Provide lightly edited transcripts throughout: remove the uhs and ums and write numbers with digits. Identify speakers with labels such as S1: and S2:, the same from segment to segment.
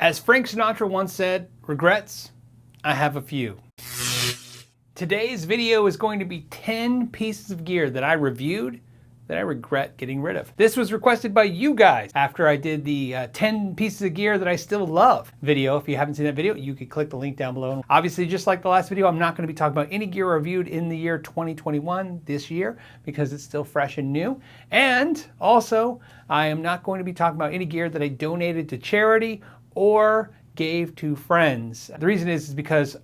S1: As Frank Sinatra once said, regrets, I have a few. Today's video is going to be 10 pieces of gear that I reviewed that I regret getting rid of. This was requested by you guys after I did the 10 pieces of gear that I still love video. If you haven't seen that video, you can click the link down below. Obviously, just like the last video, I'm not going to be talking about any gear reviewed in the year 2021 this year because it's still fresh and new. And also, I am not going to be talking about any gear that I donated to charity or gave to friends. The reason is because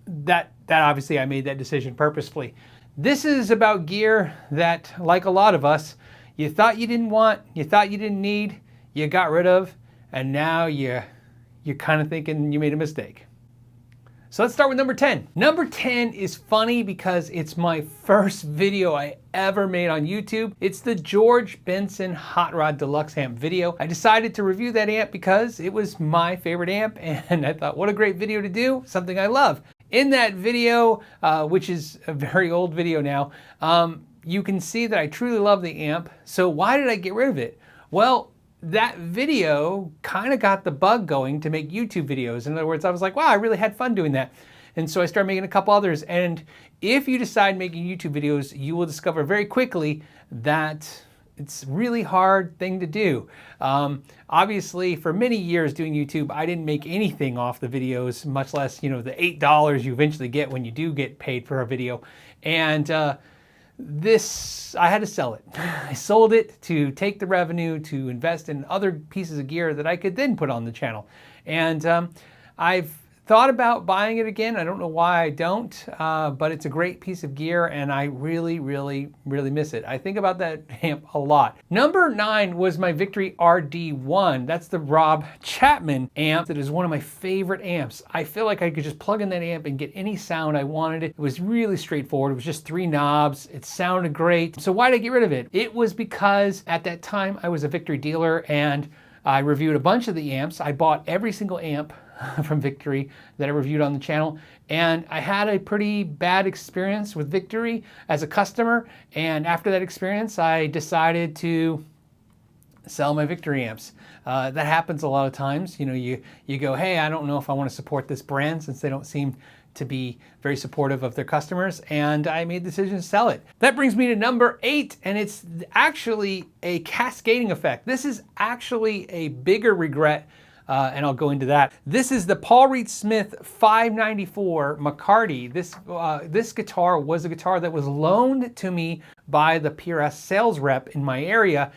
S1: that obviously I made that decision purposefully. This is about gear that, like a lot of us, you thought you didn't want, you thought you didn't need, you got rid of, and now you're kind of thinking you made a mistake. So let's start with number 10. Number 10 is funny because it's my first video I ever made on YouTube. It's the George Benson Hot Rod Deluxe amp video. I decided to review that amp because it was my favorite amp, and I thought, what a great video to do, something I love. In that video, which is a very old video now, you can see that I truly love the amp. So why did I get rid of it? Well, that video kind of got the bug going to make YouTube videos. In other words, I was like, wow, I really had fun doing that. And so I started making a couple others. And if you decide making YouTube videos, you will discover very quickly that it's a really hard thing to do. Obviously, for many years doing YouTube, I didn't make anything off the videos, much less, the $8 you eventually get when you do get paid for a video. And I had to sell it. I sold it to take the revenue to invest in other pieces of gear that I could then put on the channel. And I've thought about buying it again. I don't know why I don't, but it's a great piece of gear and I really, really, really miss it. I think about that amp a lot. Number 9 was my Victory RD1. That's the Rob Chapman amp that is one of my favorite amps. I feel like I could just plug in that amp and get any sound I wanted. It was really straightforward. It was just 3 knobs. It sounded great. So why did I get rid of it? It was because at that time I was a Victory dealer and I reviewed a bunch of the amps. I bought every single amp from Victory that I reviewed on the channel, and I had a pretty bad experience with Victory as a customer, and after that experience I decided to sell my Victory amps. That happens a lot of times. You go, hey, I don't know if I want to support this brand since they don't seem to be very supportive of their customers, and I made the decision to sell it. That brings me to number 8, and it's actually a cascading effect. This is actually a bigger regret, and I'll go into that. This is the Paul Reed Smith 594 McCarty. This guitar was a guitar that was loaned to me by the PRS sales rep in my area.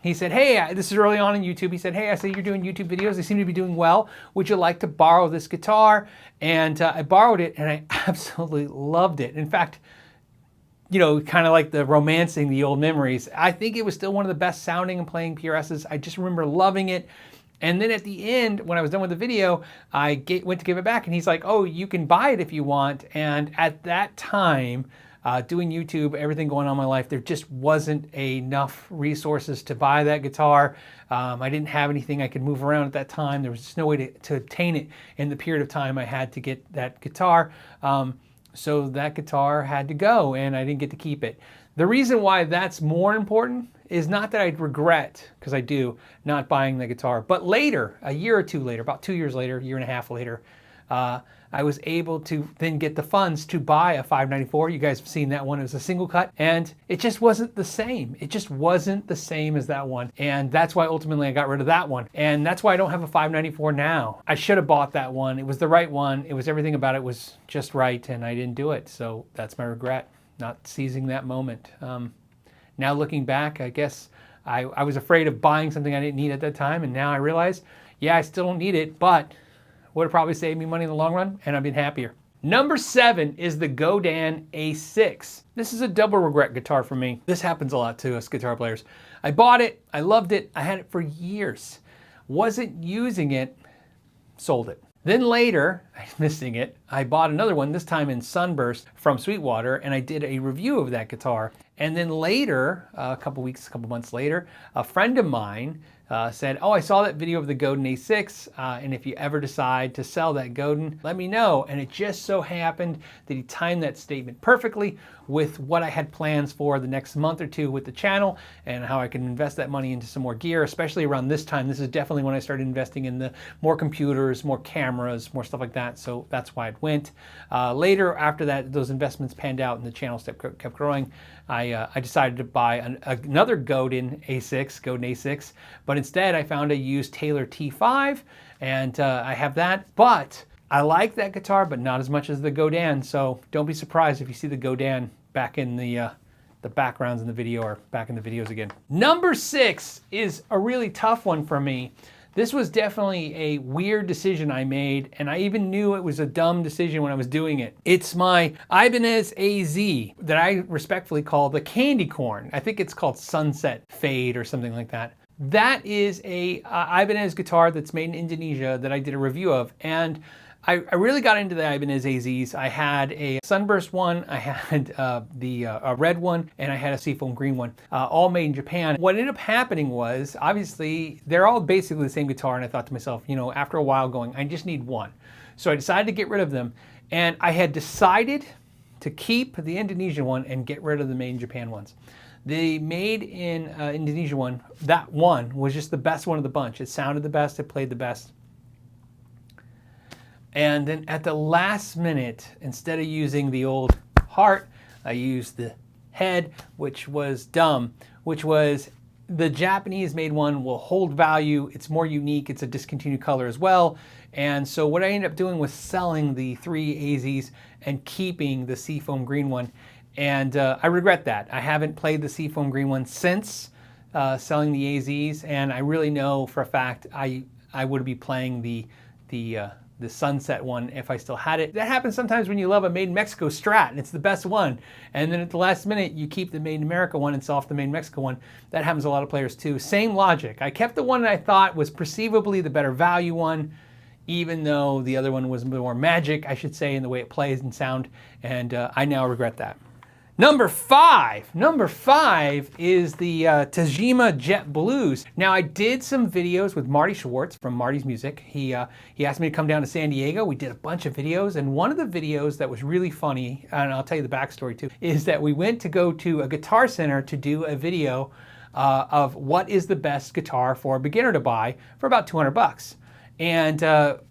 S1: He said, hey, this is early on in YouTube. He said, hey, I see you're doing YouTube videos. They seem to be doing well. Would you like to borrow this guitar? And I borrowed it and I absolutely loved it. In fact, kind of like the romancing the old memories. I think it was still one of the best sounding and playing PRSs. I just remember loving it. And then at the end, when I was done with the video, I went to give it back and he's like, oh, you can buy it if you want. And at that time, doing YouTube, everything going on in my life, there just wasn't enough resources to buy that guitar. I didn't have anything I could move around at that time. There was just no way to obtain it in the period of time I had to get that guitar. So that guitar had to go and I didn't get to keep it. The reason why that's more important is not that I regret, because I do, not buying the guitar, but later, a year or two later, about 2 years later, year and a half later, I was able to then get the funds to buy a 594. You guys have seen that one. It was a single cut, and it just wasn't the same. It just wasn't the same as that one, and that's why ultimately I got rid of that one, and that's why I don't have a 594 now. I should have bought that one. It was the right one. It was everything about it was just right, and I didn't do it, so that's my regret, not seizing that moment. Now looking back, I guess I was afraid of buying something I didn't need at that time, and now I realize, yeah, I still don't need it, but would have probably saved me money in the long run, and I've been happier. Number 7 is the Godin A6. This is a double regret guitar for me. This happens a lot to us guitar players. I bought it, I loved it, I had it for years. Wasn't using it, sold it. Then later, missing it, I bought another one, this time in Sunburst from Sweetwater, and I did a review of that guitar. And then later, a couple months later, a friend of mine said, oh, I saw that video of the Godin A6, and if you ever decide to sell that Godin, let me know. And it just so happened that he timed that statement perfectly with what I had plans for the next month or two with the channel and how I can invest that money into some more gear, especially around this time. This is definitely when I started investing in the more computers, more cameras, more stuff like that. So that's why it went. Later, after that, those investments panned out and the channel kept growing. I decided to buy another Godin A6, but instead I found a used Taylor T5, and I have that. But I like that guitar, but not as much as the Godin. So don't be surprised if you see the Godin back in the backgrounds in the video or back in the videos again. Number 6 is a really tough one for me. This was definitely a weird decision I made, and I even knew it was a dumb decision when I was doing it. It's my Ibanez AZ that I respectfully call the candy corn. I think it's called Sunset Fade or something like that. That is a Ibanez guitar that's made in Indonesia that I did a review of, and I really got into the Ibanez AZs. I had a Sunburst one, I had the red one, and I had a seafoam green one, all made in Japan. What ended up happening was, obviously, they're all basically the same guitar, and I thought to myself, you know, after a while going, I just need one. So I decided to get rid of them, and I had decided to keep the Indonesian one and get rid of the made in Japan ones. The made in Indonesia one, that one was just the best one of the bunch. It sounded the best, it played the best. And then at the last minute, instead of using the old heart, I used the head, which was dumb, which was the Japanese made one will hold value. It's more unique. It's a discontinued color as well. And so what I ended up doing was selling the 3 AZs and keeping the seafoam green one. And I regret that. I haven't played the seafoam green one since selling the AZs. And I really know for a fact I would be playing the Sunset one if I still had it. That happens sometimes when you love a Made in Mexico Strat and it's the best one, and then at the last minute you keep the Made in America one and sell off the Made in Mexico one. That happens to a lot of players too. Same logic. I kept the one that I thought was perceivably the better value one, even though the other one was more magic, I should say, in the way it plays and sound, and I now regret that. Number 5 is the Tajima Jet Blues. Now I did some videos with Marty Schwartz from Marty's Music. He asked me to come down to San Diego. We did a bunch of videos, and one of the videos that was really funny, and I'll tell you the backstory too, is that we went to go to a Guitar Center to do a video of what is the best guitar for a beginner to buy for about 200 bucks. And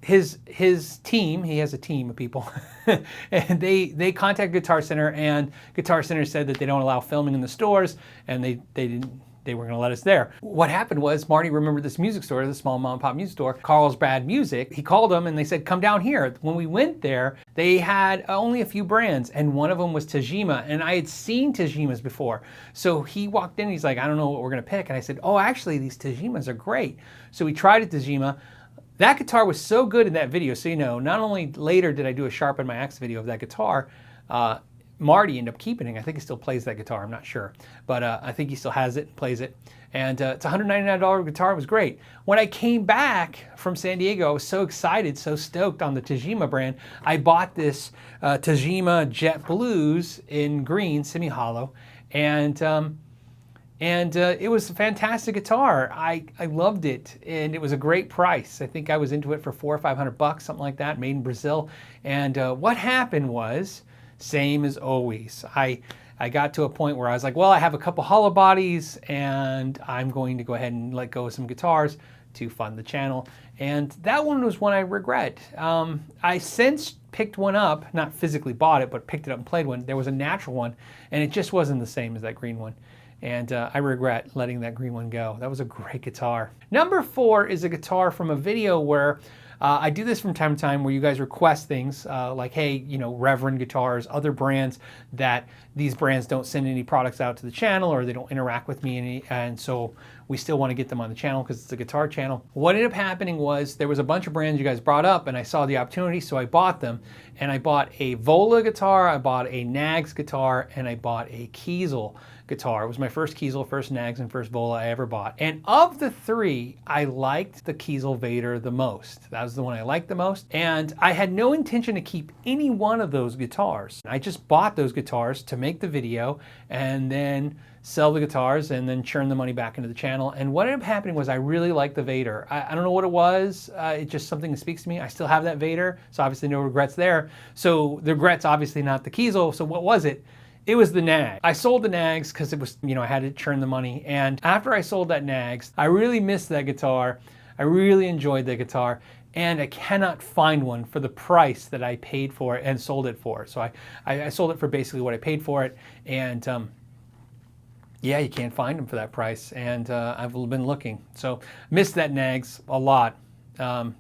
S1: his team, he has a team of people, and they contacted Guitar Center, and Guitar Center said that they don't allow filming in the stores, and they weren't going to let us there. What happened was Marty remembered this music store, the small mom and pop music store, Carlsbad Music. He called them and they said, come down here. When we went there, they had only a few brands, and one of them was Tajima, and I had seen Tajimas before. So he walked in and he's like, I don't know what we're going to pick. And I said, oh, actually, these Tajimas are great. So we tried a Tajima. That guitar was so good in that video, so you know, not only later did I do a Sharpen My Axe video of that guitar, Marty ended up keeping it. I think he still plays that guitar, I'm not sure. But I think he still has it and plays it. And it's a $199 guitar, it was great. When I came back from San Diego, I was so excited, so stoked on the Tajima brand. I bought this Tajima Jet Blues in green, semi-hollow, and it was a fantastic guitar. I loved it, and it was a great price. I think I was into it for $400 or $500, something like that, made in Brazil. And what happened was, same as always. I got to a point where I was like, well, I have a couple hollow bodies, and I'm going to go ahead and let go of some guitars to fund the channel. And that one was one I regret. I since picked one up, not physically bought it, but picked it up and played one. There was a natural one, and it just wasn't the same as that green one. And I regret letting that green one go. That was a great guitar. Number 4 is a guitar from a video where I do this from time to time, where you guys request things like, hey, you know, Reverend Guitars, other brands that these brands don't send any products out to the channel, or they don't interact with me any, and so we still want to get them on the channel because it's a guitar channel. What ended up happening was there was a bunch of brands you guys brought up, and I saw the opportunity, so I bought them. And I bought a Vola guitar, I bought a Nags guitar, and I bought a Kiesel guitar. It was my first Kiesel, first Nags, and first Vola I ever bought. And of the 3, I liked the Kiesel Vader the most. That was the one I liked the most. And I had no intention to keep any one of those guitars. I just bought those guitars to make make the video, and then sell the guitars and then churn the money back into the channel. And what ended up happening was I really liked the Vader. I don't know what it was. It's just something that speaks to me. I still have that Vader, so obviously no regrets there. So the regret's obviously not the Kiesel. So what was it? It was the Nag. I sold the Nags because it was, you know, I had to churn the money. And after I sold that Nags, I really missed that guitar. I really enjoyed the guitar. And I cannot find one for the price that I paid for it and sold it for. So I sold it for basically what I paid for it. And yeah, you can't find them for that price. And I've been looking. So missed that Nags a lot,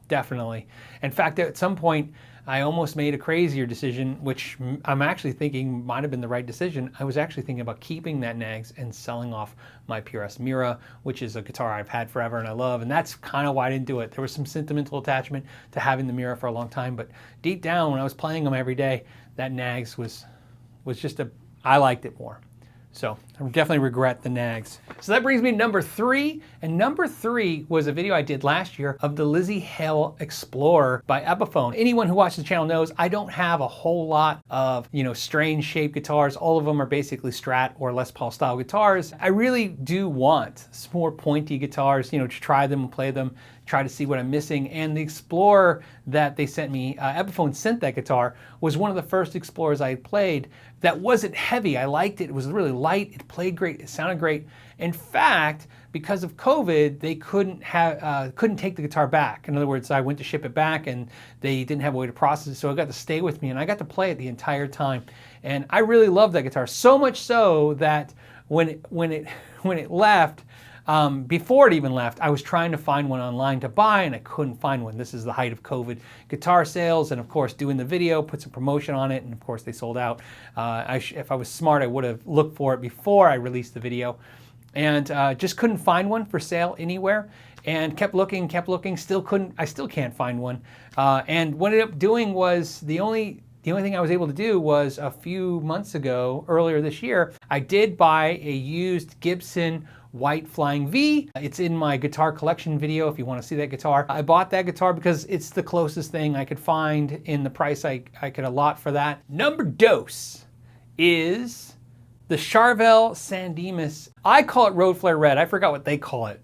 S1: definitely. In fact, at some point, I almost made a crazier decision, which I'm actually thinking might have been the right decision. I was actually thinking about keeping that Nags and selling off my PRS Mira, which is a guitar I've had forever and I love. And that's kind of why I didn't do it. There was some sentimental attachment to having the Mira for a long time, but deep down when I was playing them every day, that Nags was just I liked it more. So I definitely regret the Nags. So that brings me to number 3. And number 3 was a video I did last year of the Lizzie Hale Explorer by Epiphone. Anyone who watches the channel knows I don't have a whole lot of, you know, strange shaped guitars. All of them are basically Strat or Les Paul style guitars. I really do want some more pointy guitars, you know, to try them and play them, try to see what I'm missing. And the Explorer that they sent me, Epiphone sent that guitar, was one of the first Explorers I had played that wasn't heavy. I liked it. It was really light. It played great. It sounded great. In fact, because of COVID, they couldn't take the guitar back. In other words, I went to ship it back and they didn't have a way to process it, so it got to stay with me and I got to play it the entire time. And I really loved that guitar, so much so that when it left, before it even left, I was trying to find one online to buy and I couldn't find one. This is the height of COVID guitar sales, and of course doing the video, put some promotion on it, and of course they sold out. If I was smart, I would have looked for it before I released the video, and just couldn't find one for sale anywhere, and kept looking, I still can't find one. And what I ended up doing was the only thing I was able to do was a few months ago, earlier this year, I did buy a used Gibson White Flying V. It's in my guitar collection video if you want to see that guitar. I bought that guitar because it's the closest thing I could find in the price I could allot for that. Number dos is the Charvel Sandemus. I call it Road Flare Red. I forgot what they call it.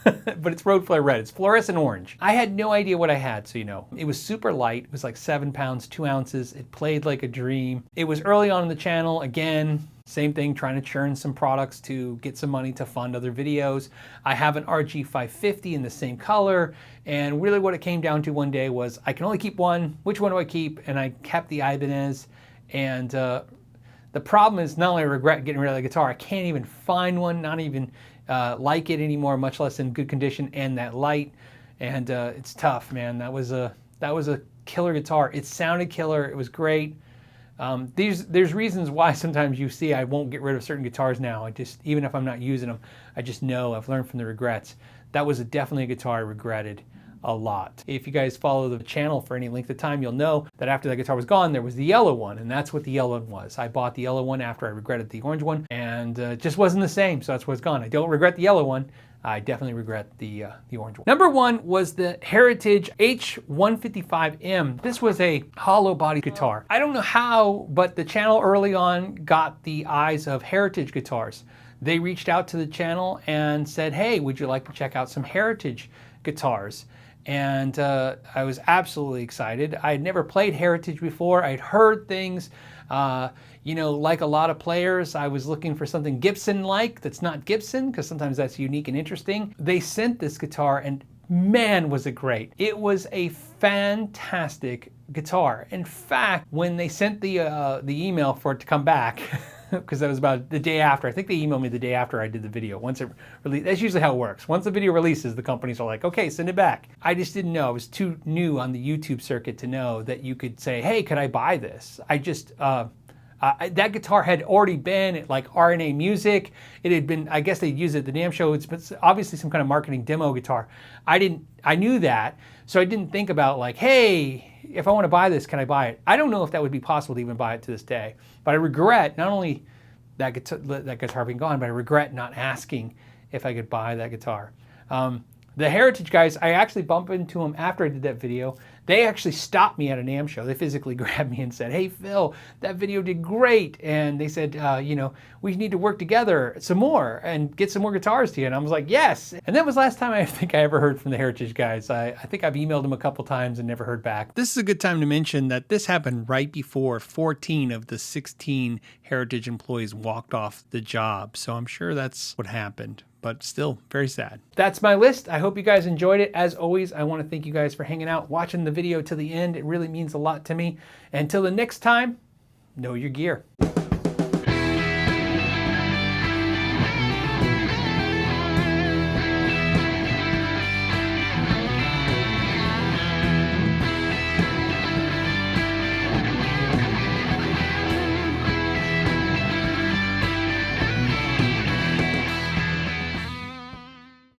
S1: But it's Road Flare Red. It's fluorescent orange. I had no idea what I had, so you know. It was super light. It was like 7 pounds, 2 ounces. It played like a dream. It was early on in the channel. Again, same thing, trying to churn some products to get some money to fund other videos. I have an RG550 in the same color, and really what it came down to one day was I can only keep one. Which one do I keep? And I kept the Ibanez, and the problem is not only I regret getting rid of the guitar, I can't even find one, not even like it anymore, much less in good condition, and that light, and it's tough, man. That was a killer guitar. It sounded killer. It was great. There's reasons why sometimes you see I won't get rid of certain guitars now. Even if I'm not using them, I just know I've learned from the regrets. That was definitely a guitar I regretted a lot. If you guys follow the channel for any length of time, you'll know that after that guitar was gone, there was the yellow one, and that's what the yellow one was. I bought the yellow one after I regretted the orange one, and it just wasn't the same, so that's what's gone. I don't regret the yellow one. I definitely regret the orange one. Number 1 was the Heritage H155M. This was a hollow body guitar. I don't know how, but the channel early on got the eyes of Heritage guitars. They reached out to the channel and said, hey, would you like to check out some Heritage guitars? And I was absolutely excited. I had never played Heritage before. I'd heard things, you know, like a lot of players, I was looking for something Gibson-like that's not Gibson, because sometimes that's unique and interesting. They sent this guitar, and man, was it great. It was a fantastic guitar. In fact, when they sent the email for it to come back, because that was about the day after. I think they emailed me the day after I did the video. Once it released, that's usually how it works. Once the video releases, the companies are like, okay, send it back. I just didn't know. I was too new on the YouTube circuit to know that you could say, hey, could I buy this? That guitar had already been at like RNA Music. It had been, I guess they'd use it at the NAMM show. It's obviously some kind of marketing demo guitar. I knew that, so I didn't think about like, hey, if I want to buy this, can I buy it? I don't know if that would be possible to even buy it to this day. But I regret not only that guitar being gone, but I regret not asking if I could buy that guitar. The Heritage guys, I actually bumped into them after I did that video. They actually stopped me at an NAMM show. They physically grabbed me and said, hey, Phil, that video did great. And they said, you know, we need to work together some more and get some more guitars to you. And I was like, yes. And that was last time I think I ever heard from the Heritage guys. I think I've emailed them a couple times and never heard back. This is a good time to mention that this happened right before 14 of the 16 Heritage employees walked off the job. So I'm sure that's what happened. But still very sad. That's my list. I hope you guys enjoyed it. As always, I want to thank you guys for hanging out, watching the video to the end. It really means a lot to me. Until the next time, know your gear.